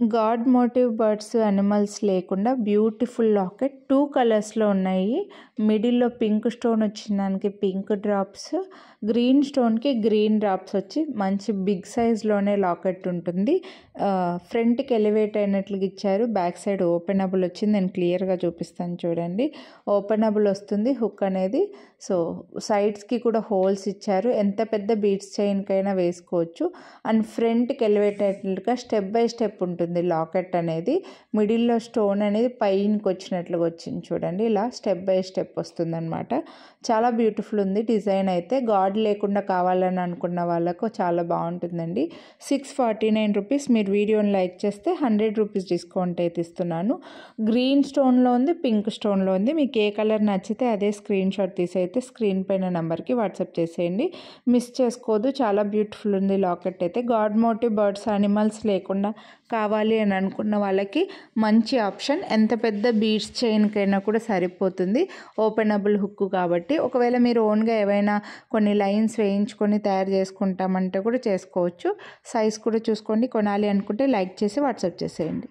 God motive birds animals లేకుండా beautiful locket 2 కలర్స్లో ఉన్నాయి. మిడిల్లో పింక్ స్టోన్ వచ్చిన దానికి పింక్ డ్రాప్స్, గ్రీన్ స్టోన్కి గ్రీన్ డ్రాప్స్ వచ్చి మంచి బిగ్ సైజ్లోనే లాకెట్ ఉంటుంది. ఫ్రంట్కి ఎలివేట్ అయినట్లుగా ఇచ్చారు. బ్యాక్ సైడ్ ఓపెనబుల్ వచ్చింది. నేను క్లియర్గా చూపిస్తాను చూడండి. ఓపెనబుల్ వస్తుంది హుక్ అనేది. సో సైడ్స్కి కూడా హోల్స్ ఇచ్చారు. ఎంత పెద్ద బీడ్స్ చైన్కైనా వేసుకోవచ్చు. అండ్ ఫ్రంట్కి ఎలివేట్ అయినట్లుగా స్టెప్ బై స్టెప్ ఉంటుంది లాకెట్ అనేది. మిడిల్లో స్టోన్ అనేది పైకి వచ్చినట్లుగా వచ్చింది చూడండి. ఇలా స్టెప్ బై స్టెప్ వస్తుంది అనమాట. చాలా బ్యూటిఫుల్ ఉంది డిజైన్ అయితే. గాడ్ లేకుండా కావాలని అనుకున్న వాళ్ళకు చాలా బాగుంటుందండి. 649 రూపీస్. మీరు వీడియోని లైక్ చేస్తే 100 రూపీస్ డిస్కౌంట్ అయితే ఇస్తున్నాను. గ్రీన్ స్టోన్లో ఉంది, పింక్ స్టోన్లో ఉంది. మీకు ఏ కలర్ నచ్చితే అదే స్క్రీన్ షాట్ తీసి అయితే స్క్రీన్ పైన నెంబర్కి వాట్సాప్ చేసేయండి. మిస్ చేసుకోదు. చాలా బ్యూటిఫుల్ ఉంది లాకెట్ అయితే. గాడ్ మోటివ్ బర్డ్స్ అనిమల్స్ లేకుండా కావాలి అని అనుకున్న వాళ్ళకి మంచి ఆప్షన్. ఎంత పెద్ద బీడ్స్ చైన్కైనా కూడా సరిపోతుంది. ఓపెనబుల్ హుక్ కాబట్టి. ఒకవేళ మీరు ఓన్గా ఏవైనా కొన్ని లైన్స్ వేయించుకొని తయారు చేసుకుంటామంటే కూడా చేసుకోవచ్చు. సైజ్ కూడా చూసుకోండి. కొనాలి అనుకుంటే లైక్ చేసి వాట్సాప్ చేసేయండి.